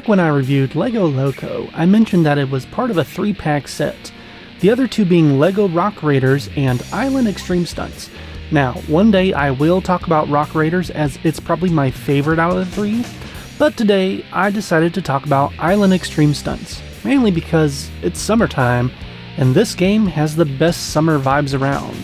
Back when I reviewed LEGO Loco, I mentioned that it was part of a 3-pack set, the other two being LEGO Rock Raiders and Island Xtreme Stunts. Now, one day I will talk about Rock Raiders as it's probably my favorite out of the three, but today I decided to talk about Island Xtreme Stunts, mainly because it's summertime and this game has the best summer vibes around.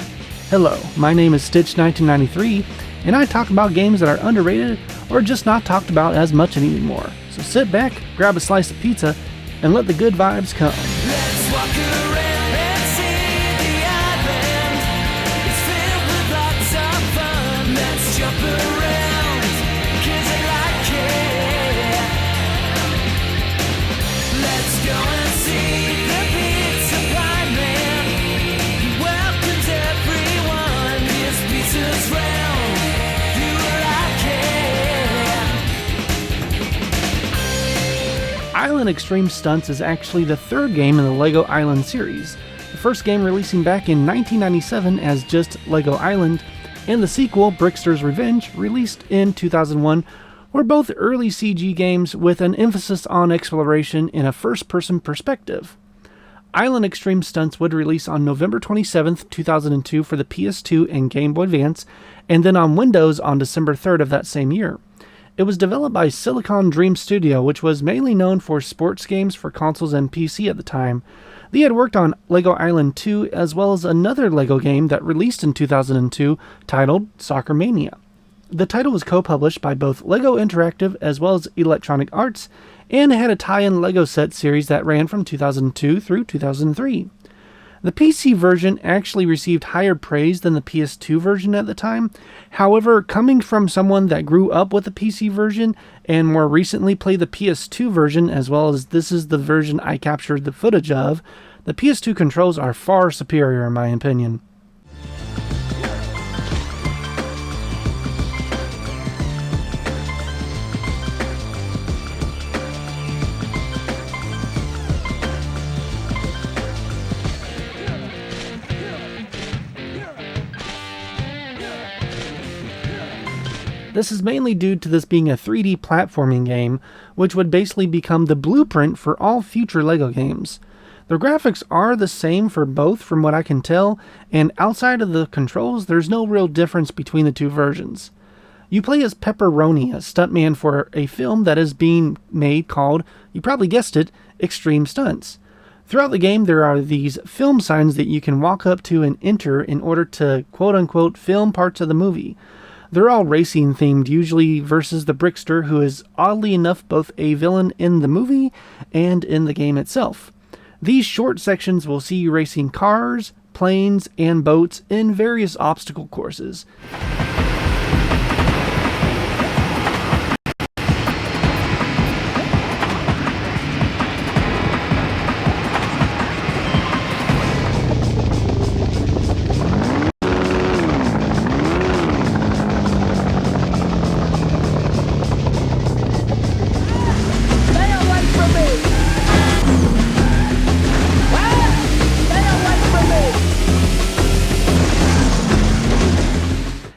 Hello, my name is Stitch1993, and I talk about games that are underrated or just not talked about as much anymore. So sit back, grab a slice of pizza, and let the good vibes come. Let's walk around and see the island. It's filled with lots of fun. Let's jump around, 'cause I like it. Let's go and see the pizza pie man. He welcomes everyone. His pizza's round. You will like it. Island Xtreme Stunts is actually the third game in the LEGO Island series, the first game releasing back in 1997 as just LEGO Island, and the sequel, Brickster's Revenge, released in 2001, were both early CG games with an emphasis on exploration in a first-person perspective. Island Xtreme Stunts would release on November 27th, 2002 for the PS2 and Game Boy Advance, and then on Windows on December 3rd of that same year. It was developed by Silicon Dream Studio, which was mainly known for sports games for consoles and PC at the time. They had worked on LEGO Island 2 as well as another LEGO game that released in 2002 titled Soccer Mania. The title was co-published by both LEGO Interactive as well as Electronic Arts, and had a tie-in LEGO set series that ran from 2002 through 2003. The PC version actually received higher praise than the PS2 version at the time. However, coming from someone that grew up with the PC version and more recently played the PS2 version, as well as this is the version I captured the footage of, the PS2 controls are far superior in my opinion. This is mainly due to this being a 3D platforming game, which would basically become the blueprint for all future LEGO games. The graphics are the same for both from what I can tell, and outside of the controls, there's no real difference between the two versions. You play as Pepperoni, a stuntman for a film that is being made called, you probably guessed it, Xtreme Stunts. Throughout the game, there are these film signs that you can walk up to and enter in order to quote-unquote film parts of the movie. They're all racing themed usually versus the Brickster, who is oddly enough both a villain in the movie and in the game itself. These short sections will see you racing cars, planes, and boats in various obstacle courses.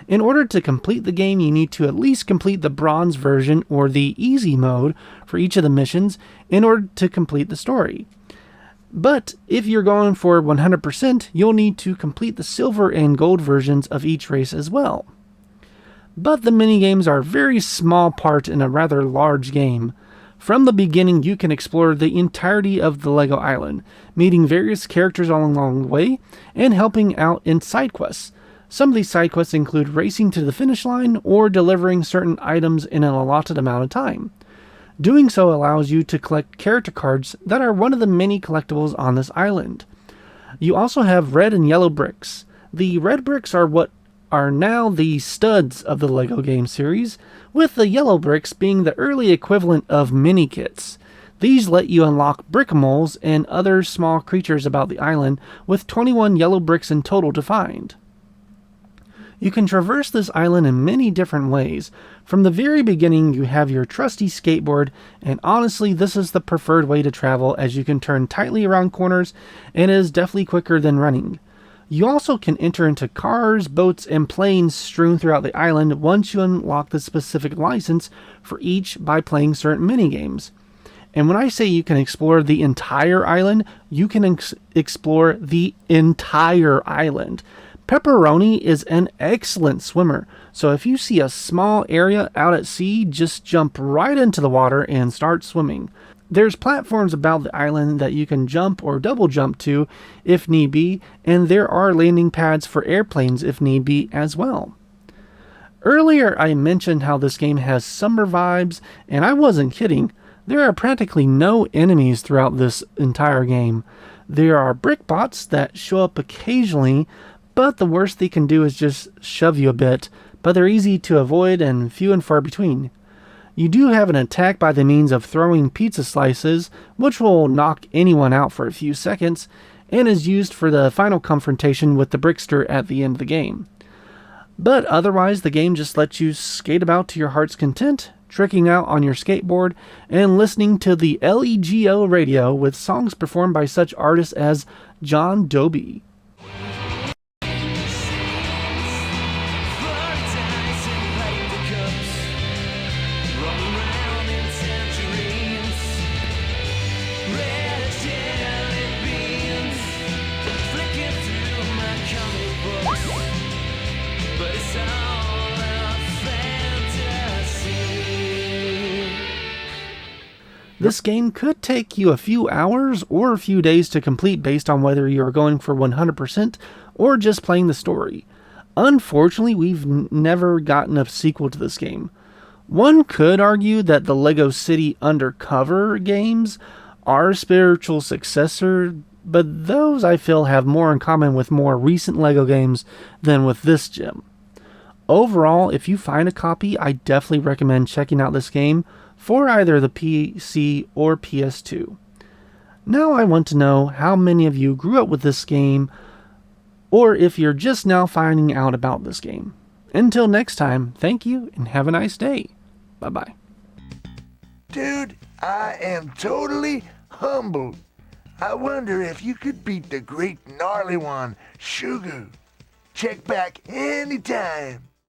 In order to complete the game, you need to at least complete the bronze version or the easy mode for each of the missions in order to complete the story. But if you're going for 100%, you'll need to complete the silver and gold versions of each race as well. But the minigames are a very small part in a rather large game. From the beginning, you can explore the entirety of the LEGO Island, meeting various characters along the way, and helping out in side quests. Some of these side quests include racing to the finish line or delivering certain items in an allotted amount of time. Doing so allows you to collect character cards that are one of the many collectibles on this island. You also have red and yellow bricks. The red bricks are what are now the studs of the LEGO game series, with the yellow bricks being the early equivalent of mini kits. These let you unlock brick-a-moles and other small creatures about the island, with 21 yellow bricks in total to find. You can traverse this island in many different ways. From the very beginning, you have your trusty skateboard, and honestly, this is the preferred way to travel as you can turn tightly around corners and is definitely quicker than running. You also can enter into cars, boats, and planes strewn throughout the island once you unlock the specific license for each by playing certain minigames. And when I say you can explore the entire island, you can explore the entire island. Pepperoni is an excellent swimmer, so if you see a small area out at sea, just jump right into the water and start swimming. There's platforms about the island that you can jump or double jump to if need be, and there are landing pads for airplanes if need be as well. Earlier I mentioned how this game has summer vibes, and I wasn't kidding. There are practically no enemies throughout this entire game. There are brick bots that show up occasionally, but the worst they can do is just shove you a bit, but they're easy to avoid and few and far between. You do have an attack by the means of throwing pizza slices, which will knock anyone out for a few seconds, and is used for the final confrontation with the Brickster at the end of the game. But otherwise, the game just lets you skate about to your heart's content, tricking out on your skateboard, and listening to the LEGO radio with songs performed by such artists as John Dobie. This game could take you a few hours or a few days to complete based on whether you are going for 100% or just playing the story. Unfortunately, we've never gotten a sequel to this game. One could argue that the Lego City Undercover games are a spiritual successor, but those I feel have more in common with more recent Lego games than with this gem. Overall, if you find a copy, I definitely recommend checking out this game for either the PC or PS2. Now I want to know how many of you grew up with this game, or if you're just now finding out about this game. Until next time, thank you and have a nice day. Bye-bye. Dude, I am totally humbled. I wonder if you could beat the great gnarly one, Shugu. Check back anytime.